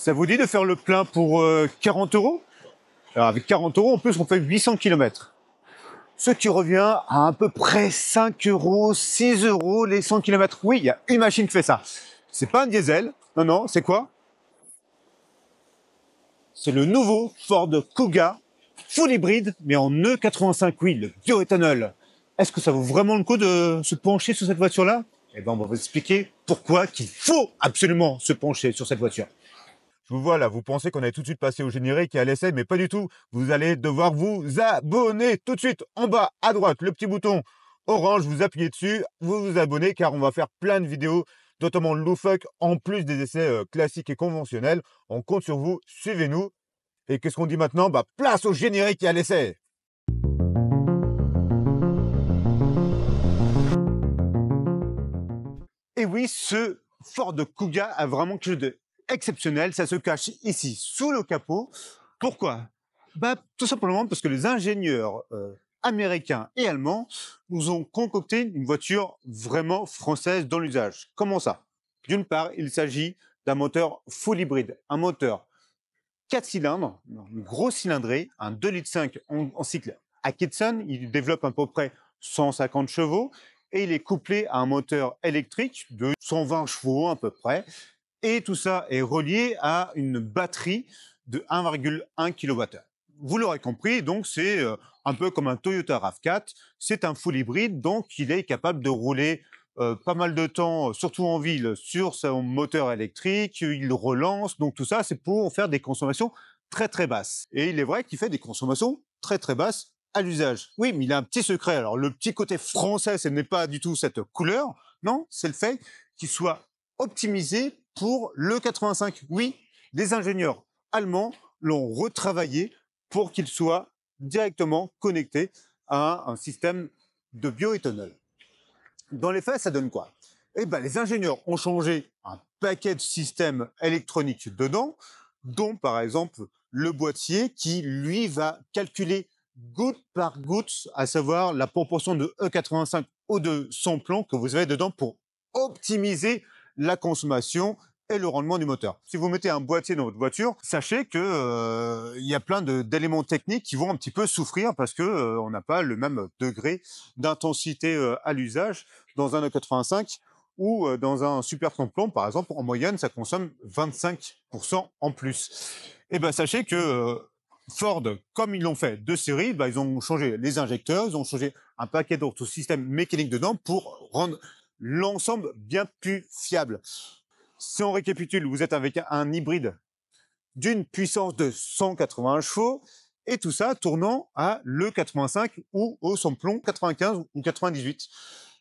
Ça vous dit de faire le plein pour 40 euros? Alors avec 40 euros, en plus, on fait 800 km. Ce qui revient à peu près 5 euros, 6 euros les 100 km. Oui, il y a une machine qui fait ça. C'est pas un diesel. Non, non, c'est quoi? C'est le nouveau Ford Kuga full hybride, mais en E85, oui, le bioéthanol. Est-ce que ça vaut vraiment le coup de se pencher sur cette voiture-là? Eh ben, on va vous expliquer pourquoi qu'il faut absolument se pencher sur cette voiture. Je vous vois là, vous pensez qu'on allait tout de suite passer au générique et à l'essai, mais pas du tout. Vous allez devoir vous abonner tout de suite en bas à droite, le petit bouton orange, vous appuyez dessus, vous vous abonnez car on va faire plein de vidéos totalement loufoques en plus des essais classiques et conventionnels. On compte sur vous, suivez-nous. Et qu'est-ce qu'on dit maintenant? Bah, place au générique et à l'essai. Et oui, ce Ford Kuga a vraiment quelque chose d'exceptionnel. Ça se cache ici, sous le capot. Pourquoi? Bah, tout simplement parce que les ingénieurs américains et allemands nous ont concocté une voiture vraiment française dans l'usage. Comment ça? D'une part, il s'agit d'un moteur full hybride, un moteur 4 cylindres, une grosse cylindrée, un 2,5 litres en cycle Atkinson. Il développe à peu près 150 chevaux et il est couplé à un moteur électrique de 120 chevaux à peu près. Et tout ça est relié à une batterie de 1,1 kWh. Vous l'aurez compris, donc c'est un peu comme un Toyota RAV4. C'est un full hybride, donc il est capable de rouler pas mal de temps, surtout en ville, sur son moteur électrique. Il relance, donc tout ça, c'est pour faire des consommations très très basses. Et il est vrai qu'il fait des consommations très très basses à l'usage. Oui, mais il a un petit secret. Alors le petit côté français, ce n'est pas du tout cette couleur, non, c'est le fait qu'il soit optimisé pour le 85. Oui, les ingénieurs allemands l'ont retravaillé pour qu'il soit directement connecté à un système de bioéthanol. Dans les faits, ça donne quoi? Eh ben, les ingénieurs ont changé un paquet de systèmes électroniques dedans, dont par exemple le boîtier qui, lui, va calculer goutte par goutte, à savoir la proportion de E85 ou de samplon que vous avez dedans pour optimiser la consommation et le rendement du moteur. Si vous mettez un boîtier dans votre voiture, sachez que y a plein d'éléments techniques qui vont un petit peu souffrir parce que on n'a pas le même degré d'intensité à l'usage dans un E85 ou dans un super samplon, par exemple, en moyenne, ça consomme 25% en plus. Et ben sachez que Ford, comme ils l'ont fait de série, ils ont changé les injecteurs, ils ont changé un paquet d'autres systèmes mécaniques dedans pour rendre l'ensemble bien plus fiable. Si on récapitule, vous êtes avec un hybride d'une puissance de 180 chevaux et tout ça tournant à l'E85 ou au samplon 95 ou 98.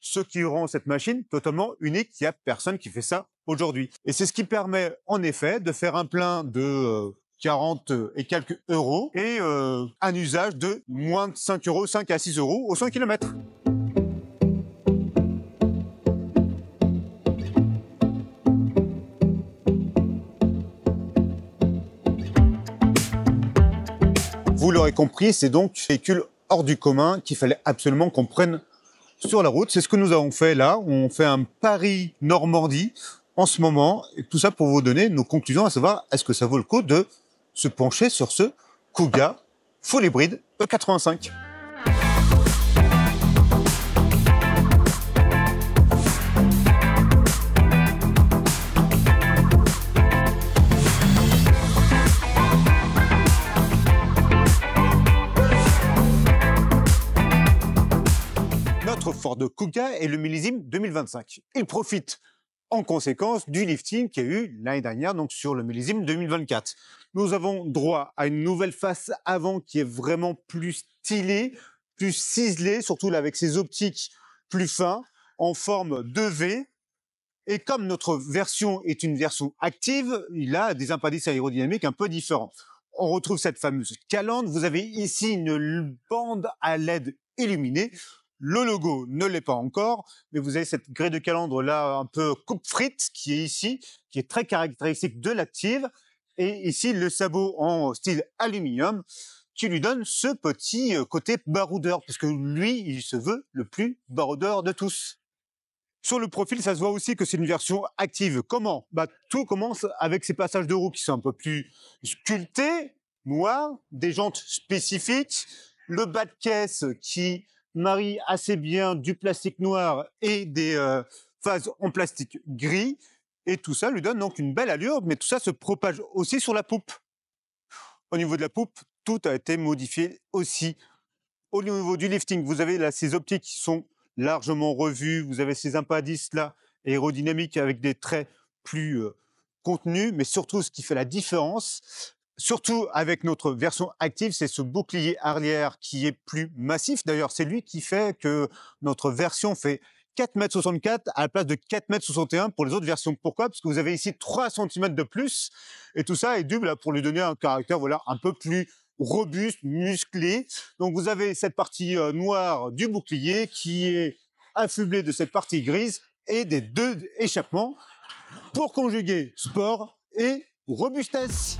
Ce qui rend cette machine totalement unique. Il n'y a personne qui fait ça aujourd'hui. Et c'est ce qui permet en effet de faire un plein de 40 et quelques euros et un usage de moins de 5 euros, 5 à 6 euros au 100 km. Vous l'aurez compris, c'est donc un véhicule hors du commun qu'il fallait absolument qu'on prenne sur la route. C'est ce que nous avons fait là. On fait un Paris-Normandie en ce moment. Et tout ça pour vous donner nos conclusions, à savoir est-ce que ça vaut le coup de se pencher sur ce Kuga full hybride E85. Notre Ford Kuga est le millésime 2025. Il profite en conséquence du lifting qu'il y a eu l'année dernière, donc sur le millésime 2024. Nous avons droit à une nouvelle face avant qui est vraiment plus stylée, plus ciselée, surtout là avec ses optiques plus fins, en forme de V. Et comme notre version est une version active, il a des indices aérodynamiques un peu différents. On retrouve cette fameuse calandre. Vous avez ici une bande à LED illuminée. Le logo ne l'est pas encore, mais vous avez cette grille de calandre là un peu coupe-frites qui est ici, qui est très caractéristique de l'Active. Et ici, le sabot en style aluminium qui lui donne ce petit côté baroudeur, parce que lui, il se veut le plus baroudeur de tous. Sur le profil, ça se voit aussi que c'est une version active. Comment? Bah, tout commence avec ces passages de roue qui sont un peu plus sculptés, noirs, des jantes spécifiques, le bas de caisse qui marie assez bien du plastique noir et des phases en plastique gris. Et tout ça lui donne donc une belle allure, mais tout ça se propage aussi sur la poupe. Au niveau de la poupe, tout a été modifié aussi. Au niveau du lifting, vous avez là ces optiques qui sont largement revues, vous avez ces impadis là aérodynamiques avec des traits plus contenus, mais surtout ce qui fait la différence, surtout avec notre version active, c'est ce bouclier arrière qui est plus massif. D'ailleurs, c'est lui qui fait que notre version fait 4,64 m à la place de 4,61 m pour les autres versions. Pourquoi? Parce que vous avez ici 3 cm de plus, et tout ça est dû là, pour lui donner un caractère voilà, un peu plus robuste, musclé. Donc vous avez cette partie noire du bouclier qui est affublée de cette partie grise et des deux échappements pour conjuguer sport et robustesse.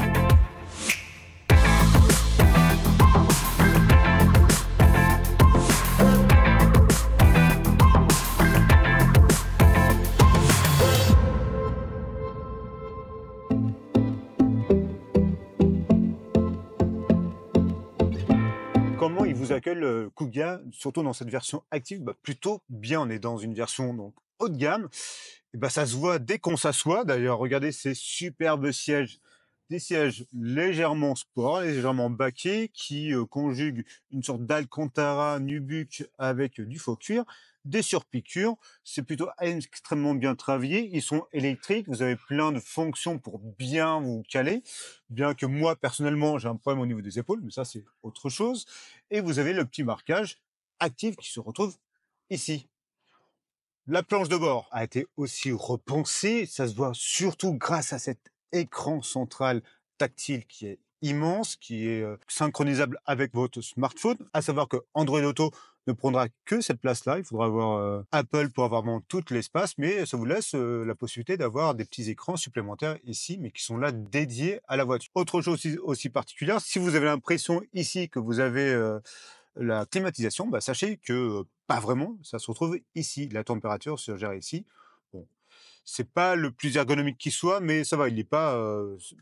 Comment il vous accueille le Kuga, surtout dans cette version active? Bah, plutôt bien, on est dans une version donc haut de gamme. Et bah, ça se voit dès qu'on s'assoit. D'ailleurs, regardez ces superbes sièges, des sièges légèrement sport, légèrement baquets, qui conjuguent une sorte d'Alcantara nubuck avec du faux cuir, des surpiqûres. C'est plutôt extrêmement bien travaillé. Ils sont électriques. Vous avez plein de fonctions pour bien vous caler. Bien que moi, personnellement, j'ai un problème au niveau des épaules, mais ça, c'est autre chose. Et vous avez le petit marquage actif qui se retrouve ici. La planche de bord a été aussi repensée, ça se voit surtout grâce à cet écran central tactile qui est immense, qui est synchronisable avec votre smartphone. À savoir que Android Auto ne prendra que cette place-là. Il faudra avoir Apple pour avoir vraiment tout l'espace, mais ça vous laisse la possibilité d'avoir des petits écrans supplémentaires ici, mais qui sont là dédiés à la voiture. Autre chose aussi particulière, si vous avez l'impression ici que vous avez la climatisation, bah, sachez que pas vraiment, ça se retrouve ici. La température se gère ici. Bon, c'est pas le plus ergonomique qui soit, mais ça va, il n'est pas,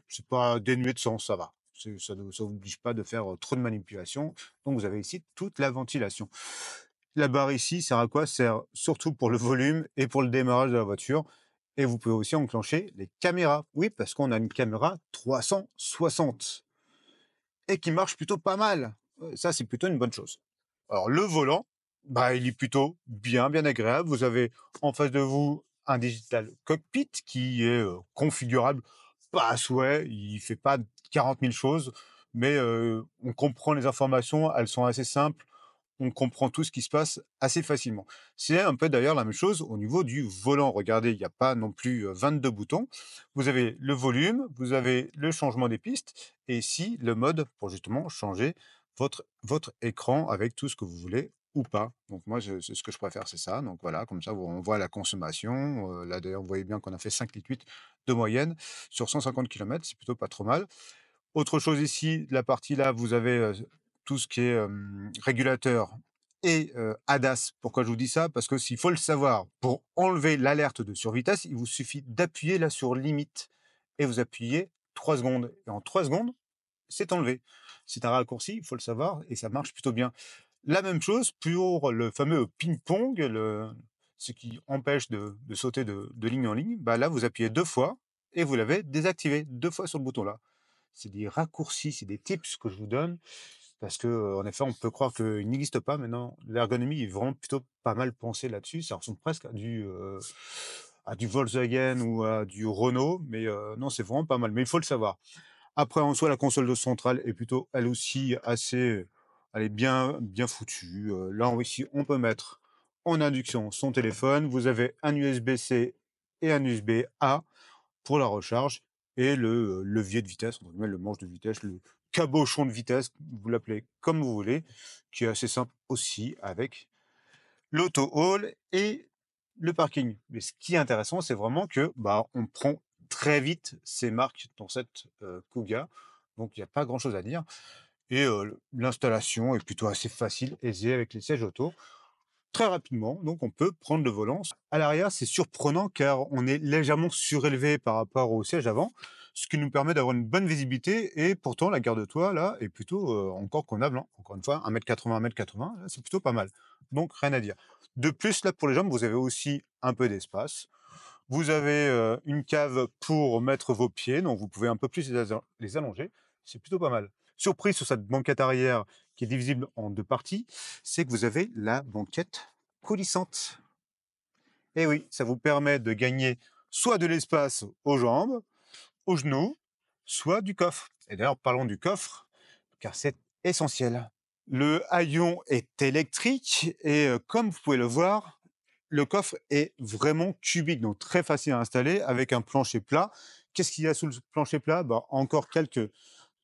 c'est pas dénué de sens, ça va. Ça ne vous oblige pas de faire trop de manipulation. Donc vous avez ici toute la ventilation. La barre ici sert à quoi? Sert surtout pour le volume et pour le démarrage de la voiture. Et vous pouvez aussi enclencher les caméras. Oui, parce qu'on a une caméra 360 et qui marche plutôt pas mal. Ça, c'est plutôt une bonne chose. Alors, le volant, bah, il est plutôt bien agréable. Vous avez en face de vous un digital cockpit qui est configurable pas à souhait. Il fait pas 40 000 choses, mais on comprend les informations. Elles sont assez simples. On comprend tout ce qui se passe assez facilement. C'est un peu d'ailleurs la même chose au niveau du volant. Regardez, il n'y a pas non plus 22 boutons. Vous avez le volume, vous avez le changement des pistes et ici le mode pour justement changer votre écran avec tout ce que vous voulez ou pas. Donc moi, c'est ce que je préfère, c'est ça. Donc voilà, comme ça, on voit la consommation. Là d'ailleurs, vous voyez bien qu'on a fait 5,8 litres de moyenne sur 150 km, c'est plutôt pas trop mal. Autre chose ici, la partie là, vous avez tout ce qui est régulateur et ADAS. Pourquoi je vous dis ça? Parce que s'il faut le savoir, pour enlever l'alerte de survitesse, il vous suffit d'appuyer là sur limite et vous appuyez 3 secondes. Et en 3 secondes, c'est enlevé. C'est un raccourci, il faut le savoir, et ça marche plutôt bien. La même chose pour le fameux ping-pong, ce qui empêche de sauter de ligne en ligne. Bah là, vous appuyez 2 fois et vous l'avez désactivé 2 fois sur le bouton là. C'est des raccourcis, c'est des tips que je vous donne parce que, en effet, on peut croire qu'il n'existe pas, mais non, l'ergonomie est vraiment plutôt pas mal pensée là-dessus. Ça ressemble presque à du Volkswagen ou à du Renault, mais non, c'est vraiment pas mal. Mais il faut le savoir. Après, en soi, la console de centrale est plutôt, elle aussi, assez, elle est bien foutue. Là, ici, on peut mettre en induction son téléphone. Vous avez un USB-C et un USB-A pour la recharge et le levier de vitesse, entre guillemets, le manche de vitesse, le cabochon de vitesse, vous l'appelez comme vous voulez, qui est assez simple aussi avec l'auto-haul et le parking. Mais ce qui est intéressant, c'est vraiment que bah, on prend très vite ces marques dans cette Kuga, donc il n'y a pas grand-chose à dire. Et l'installation est plutôt assez facile, aisée avec les sièges auto. très rapidement, donc on peut prendre le volant. À l'arrière, c'est surprenant car on est légèrement surélevé par rapport au siège avant, ce qui nous permet d'avoir une bonne visibilité et pourtant la garde-toit là est plutôt encore convenable, hein. Encore une fois, 1,80 m, 1,80 m, là, c'est plutôt pas mal. Donc rien à dire. De plus, là pour les jambes, vous avez aussi un peu d'espace. Vous avez une cave pour mettre vos pieds, donc vous pouvez un peu plus les allonger. C'est plutôt pas mal. Surprise sur cette banquette arrière qui est divisible en deux parties, c'est que vous avez la banquette coulissante. Et oui, ça vous permet de gagner soit de l'espace aux jambes, aux genoux, soit du coffre. Et d'ailleurs, parlons du coffre, car c'est essentiel. Le haillon est électrique et comme vous pouvez le voir, le coffre est vraiment cubique, donc très facile à installer avec un plancher plat. Qu'est-ce qu'il y a sous le plancher plat? Bah, encore quelques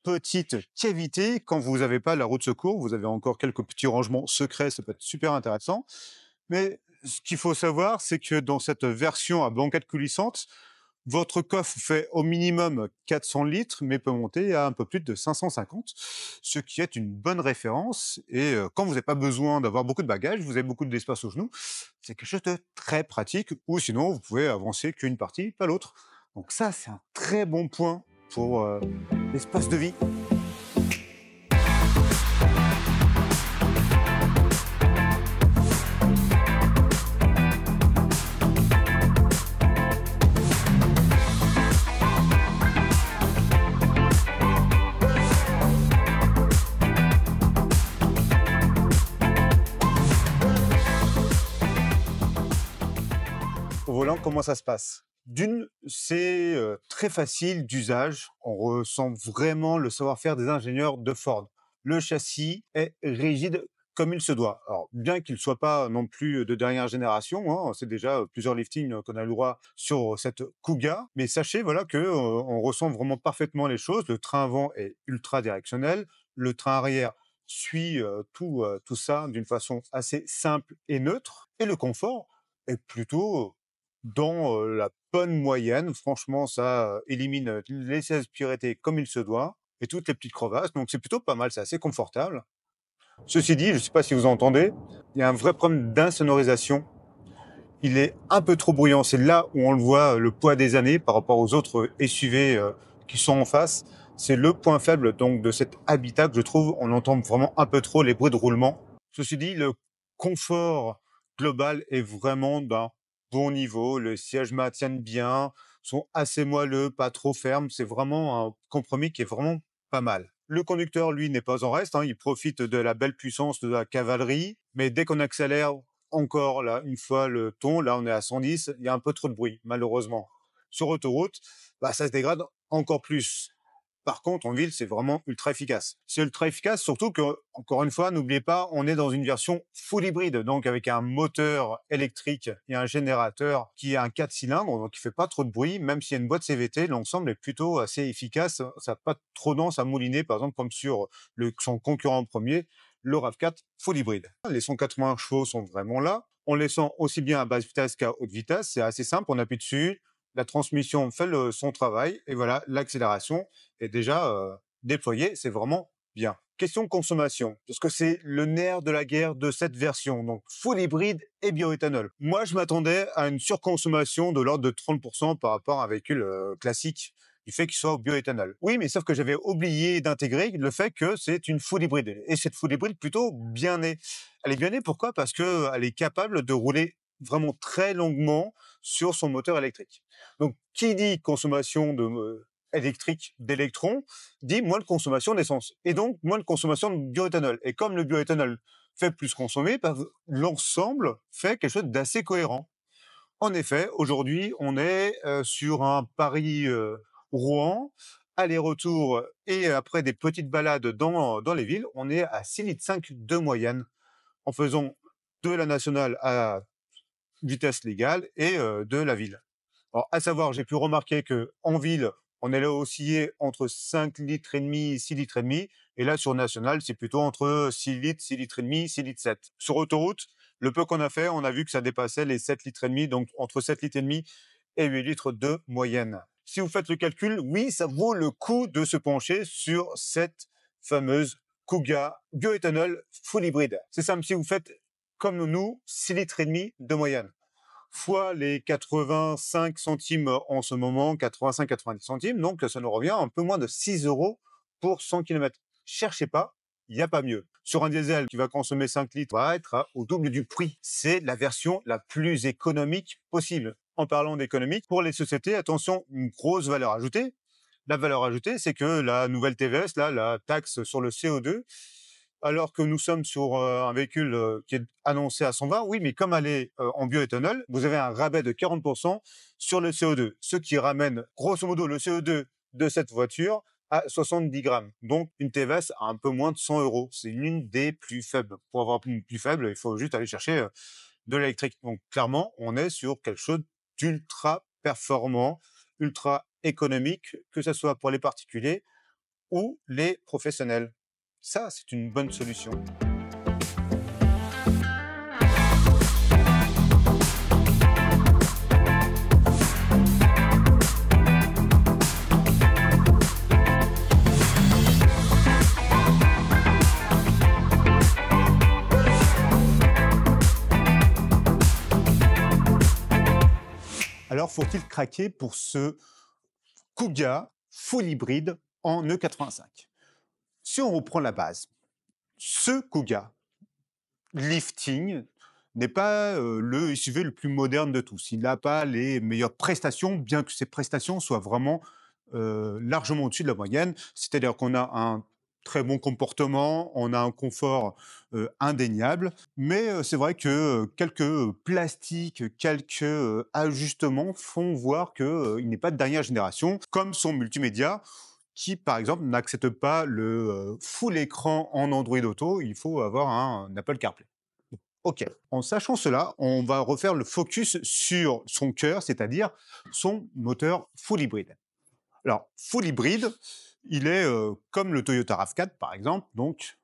petites cavités. Quand vous n'avez pas la roue de secours, vous avez encore quelques petits rangements secrets, ça peut être super intéressant. Mais ce qu'il faut savoir, c'est que dans cette version à banquette coulissante, votre coffre fait au minimum 400 litres, mais peut monter à un peu plus de 550, ce qui est une bonne référence. Et quand vous n'avez pas besoin d'avoir beaucoup de bagages, vous avez beaucoup d'espace aux genoux, c'est quelque chose de très pratique. Ou sinon, vous pouvez avancer qu'une partie, pas l'autre. Donc ça, c'est un très bon point pour l'espace de vie. Au volant, comment ça se passe? D'une, c'est très facile d'usage. On ressent vraiment le savoir-faire des ingénieurs de Ford. Le châssis est rigide comme il se doit. Alors, bien qu'il ne soit pas non plus de dernière génération, hein, c'est déjà plusieurs liftings qu'on a le droit sur cette Kuga, mais sachez voilà que on ressent vraiment parfaitement les choses. Le train avant est ultra directionnel, le train arrière suit tout ça d'une façon assez simple et neutre, et le confort est plutôt dans la bonne moyenne. Franchement, ça élimine les aspérités comme il se doit et toutes les petites crevasses. Donc c'est plutôt pas mal, c'est assez confortable. Ceci dit, je ne sais pas si vous entendez, il y a un vrai problème d'insonorisation. Il est un peu trop bruyant. C'est là où on le voit, le poids des années par rapport aux autres SUV qui sont en face. C'est le point faible donc de cet habitat que je trouve. On entend vraiment un peu trop les bruits de roulement. Ceci dit, le confort global est vraiment d'un bon niveau. Les sièges mat tiennent bien, sont assez moelleux, pas trop fermes. C'est vraiment un compromis qui est vraiment pas mal. Le conducteur, lui, n'est pas en reste, hein. Il profite de la belle puissance de la cavalerie. Mais dès qu'on accélère, encore là, une fois le ton, là on est à 110, il y a un peu trop de bruit, malheureusement. Sur autoroute, bah, ça se dégrade encore plus. Par contre, en ville, c'est vraiment ultra efficace. C'est ultra efficace, surtout que, encore une fois, n'oubliez pas, on est dans une version full hybride, donc avec un moteur électrique et un générateur qui a un 4 cylindres, donc il fait pas trop de bruit, même s'il y a une boîte CVT, l'ensemble est plutôt assez efficace. Ça n'a pas trop tendance à mouliner, par exemple, comme sur son concurrent en premier, le RAV4 full hybride. Les 180 chevaux sont vraiment là. On les sent aussi bien à basse vitesse qu'à haute vitesse. C'est assez simple, on appuie dessus, la transmission fait son travail, et voilà, l'accélération est déjà déployée, c'est vraiment bien. Question consommation, parce que c'est le nerf de la guerre de cette version, donc full hybride et bioéthanol. Moi, je m'attendais à une surconsommation de l'ordre de 30% par rapport à un véhicule classique, du fait qu'il soit au bioéthanol. Oui, mais sauf que j'avais oublié d'intégrer le fait que c'est une full hybride, et cette full hybride plutôt bien née. Elle est bien née, pourquoi? Parce qu'elle est capable de rouler vraiment très longuement sur son moteur électrique. Donc, qui dit consommation électrique d'électrons, dit moins de consommation d'essence, et donc moins de consommation de bioéthanol. Et comme le bioéthanol fait plus consommer, bah, l'ensemble fait quelque chose d'assez cohérent. En effet, aujourd'hui, on est sur un Paris-Rouen, aller-retour, et après des petites balades dans les villes, on est à 6,5 litres de moyenne, en faisant de la nationale à vitesse légale et de la ville. Alors, à savoir, j'ai pu remarquer que en ville, on allait osciller entre 5 litres et demi, 6 litres et demi. Et là, sur national, c'est plutôt entre 6 litres, 6 litres et demi, 6 litres 7. Sur autoroute, le peu qu'on a fait, on a vu que ça dépassait les 7 litres et demi, donc entre 7 litres et demi et 8 litres de moyenne. Si vous faites le calcul, oui, ça vaut le coup de se pencher sur cette fameuse Kuga bioéthanol full hybride. C'est simple, si vous faites comme nous, 6 litres et demi de moyenne, fois les 85 centimes en ce moment, 85-90 centimes, donc ça nous revient un peu moins de 6 euros pour 100 kilomètres. Cherchez pas, il n'y a pas mieux. Sur un diesel qui va consommer 5 litres, va être au double du prix. C'est la version la plus économique possible. En parlant d'économique, pour les sociétés, attention, une grosse valeur ajoutée. La valeur ajoutée, c'est que la nouvelle TVS, là, la taxe sur le CO2, alors que nous sommes sur un véhicule qui est annoncé à 120, oui, mais comme elle est en bioéthanol, vous avez un rabais de 40% sur le CO2, ce qui ramène grosso modo le CO2 de cette voiture à 70 grammes. Donc, une TVS à un peu moins de 100 euros. C'est l'une des plus faibles. Pour avoir une plus faible, il faut juste aller chercher de l'électrique. Donc, clairement, on est sur quelque chose d'ultra performant, ultra économique, que ce soit pour les particuliers ou les professionnels. Ça, c'est une bonne solution. Alors, faut-il craquer pour ce Kuga full hybride en E85? Si on reprend la base, ce Kuga lifting n'est pas le SUV le plus moderne de tous. Il n'a pas les meilleures prestations, bien que ses prestations soient vraiment largement au-dessus de la moyenne. C'est-à-dire qu'on a un très bon comportement, on a un confort indéniable, mais c'est vrai que quelques plastiques, quelques ajustements font voir qu'il n'est pas de dernière génération, comme son multimédia, qui, par exemple, n'accepte pas le full écran en Android Auto. Il faut avoir un Apple CarPlay. OK. En sachant cela, on va refaire le focus sur son cœur, c'est-à-dire son moteur full hybride. Alors, full hybride, il est comme le Toyota RAV4, par exemple, donc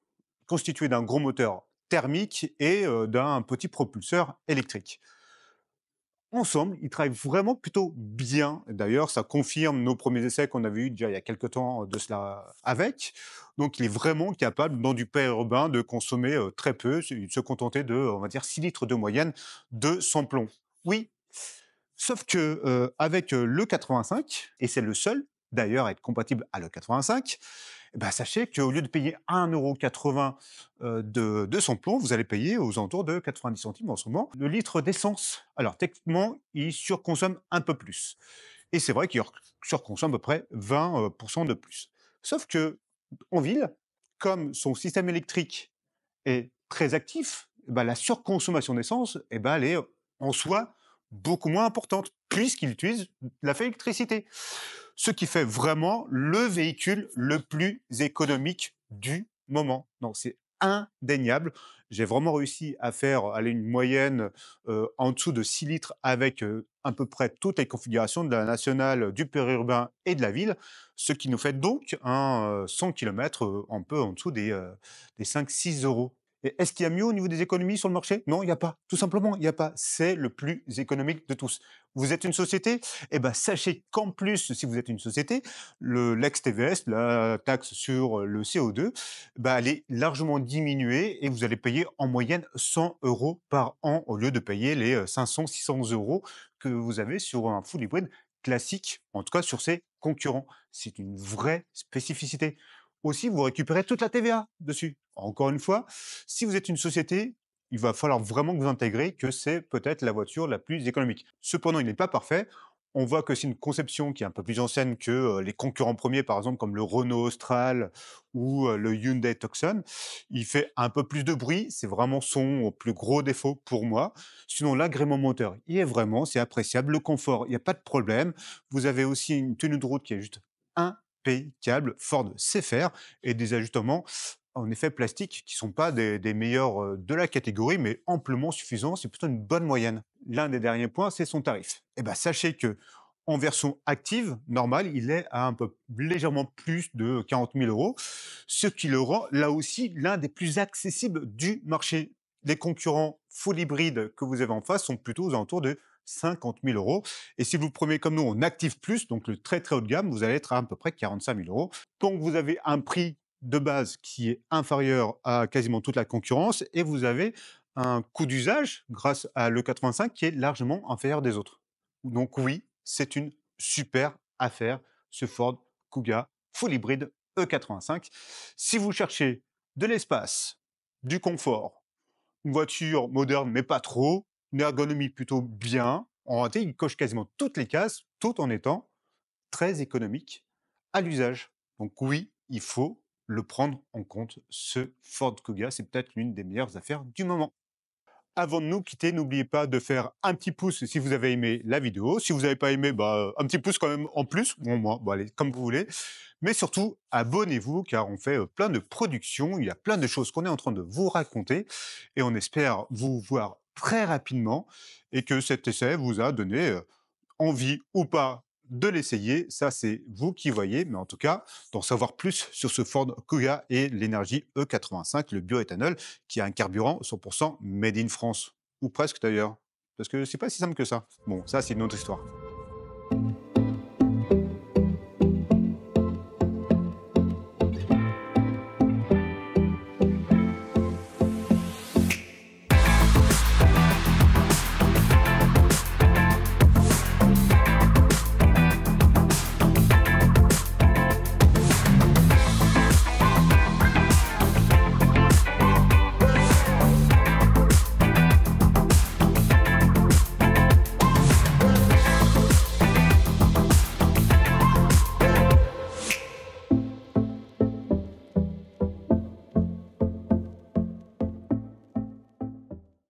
constitué d'un gros moteur thermique et d'un petit propulseur électrique. Ensemble, ils travaillent vraiment plutôt bien. D'ailleurs, ça confirme nos premiers essais qu'on avait eus déjà il y a quelques temps de cela avec. Donc, il est vraiment capable, dans du périurbain, de consommer très peu, de se contenter de, on va dire, 6 litres de moyenne de samplon. Oui, sauf que avec le 85, et c'est le seul d'ailleurs à être compatible à le 85, eh ben, sachez qu'au lieu de payer 1,80 € de samplon, vous allez payer aux alentours de 90 centimes en ce moment le litre d'essence. Alors techniquement, il surconsomme un peu plus. Et c'est vrai qu'il surconsomme à peu près 20% de plus. Sauf que en ville, comme son système électrique est très actif, eh ben, la surconsommation d'essence, eh ben, elle est en soi beaucoup moins importante, puisqu'il utilise la électricité. Ce qui fait vraiment le véhicule le plus économique du moment. Donc c'est indéniable. J'ai vraiment réussi à faire aller une moyenne en dessous de 6 litres avec à peu près toutes les configurations de la nationale, du périurbain et de la ville, ce qui nous fait donc un 100 km un peu en dessous des 5-6 euros. Et est-ce qu'il y a mieux au niveau des économies sur le marché? Non, il n'y a pas. Tout simplement, il n'y a pas. C'est le plus économique de tous. Vous êtes une société? Eh ben, sachez qu'en plus, si vous êtes une société, l'ex-TVS, la taxe sur le CO2, bah, elle est largement diminuée et vous allez payer en moyenne 100 € par an au lieu de payer les 500-600 € que vous avez sur un full hybride classique, en tout cas sur ses concurrents. C'est une vraie spécificité. Aussi, vous récupérez toute la TVA dessus. Encore une fois, si vous êtes une société, il va falloir vraiment que vous intégrez que c'est peut-être la voiture la plus économique. Cependant, il n'est pas parfait. On voit que c'est une conception qui est un peu plus ancienne que les concurrents premiers, par exemple, comme le Renault Austral ou le Hyundai Tucson. Il fait un peu plus de bruit. C'est vraiment son plus gros défaut pour moi. Sinon, l'agrément moteur, il est vraiment, c'est appréciable. Le confort, il n'y a pas de problème. Vous avez aussi une tenue de route qui est juste impeccable. Ford sait faire et des ajustements en effet plastiques qui sont pas des meilleurs de la catégorie, mais amplement suffisants. C'est plutôt une bonne moyenne. L'un des derniers points, c'est son tarif. Eh ben, sachez que en version active, normale, il est à un peu légèrement plus de 40 000 €, ce qui le rend là aussi l'un des plus accessibles du marché. Les concurrents full hybride que vous avez en face sont plutôt aux alentours de 50 000 €. Et si vous prenez comme nous en Active Plus, donc le très très haut de gamme, vous allez être à peu près 45 000 €. Donc vous avez un prix de base qui est inférieur à quasiment toute la concurrence et vous avez un coût d'usage grâce à l'E85 qui est largement inférieur des autres. Donc oui, c'est une super affaire, ce Ford Kuga full hybride E85. Si vous cherchez de l'espace, du confort, une voiture moderne mais pas trop, une ergonomie plutôt bien, en réalité, il coche quasiment toutes les cases, tout en étant très économique à l'usage. Donc oui, il faut le prendre en compte, ce Ford Kuga, c'est peut-être l'une des meilleures affaires du moment. Avant de nous quitter, n'oubliez pas de faire un petit pouce si vous avez aimé la vidéo. Si vous n'avez pas aimé, bah, un petit pouce quand même en plus. Bon, moi, bon, allez, comme vous voulez. Mais surtout, abonnez-vous car on fait plein de productions. Il y a plein de choses qu'on est en train de vous raconter. Et on espère vous voir très rapidement et que cet essai vous a donné envie ou pas de l'essayer, ça c'est vous qui voyez, mais en tout cas, d'en savoir plus sur ce Ford Kuga et l'énergie E85, le bioéthanol, qui a un carburant 100% made in France, ou presque d'ailleurs, parce que c'est pas si simple que ça. Bon, ça c'est une autre histoire.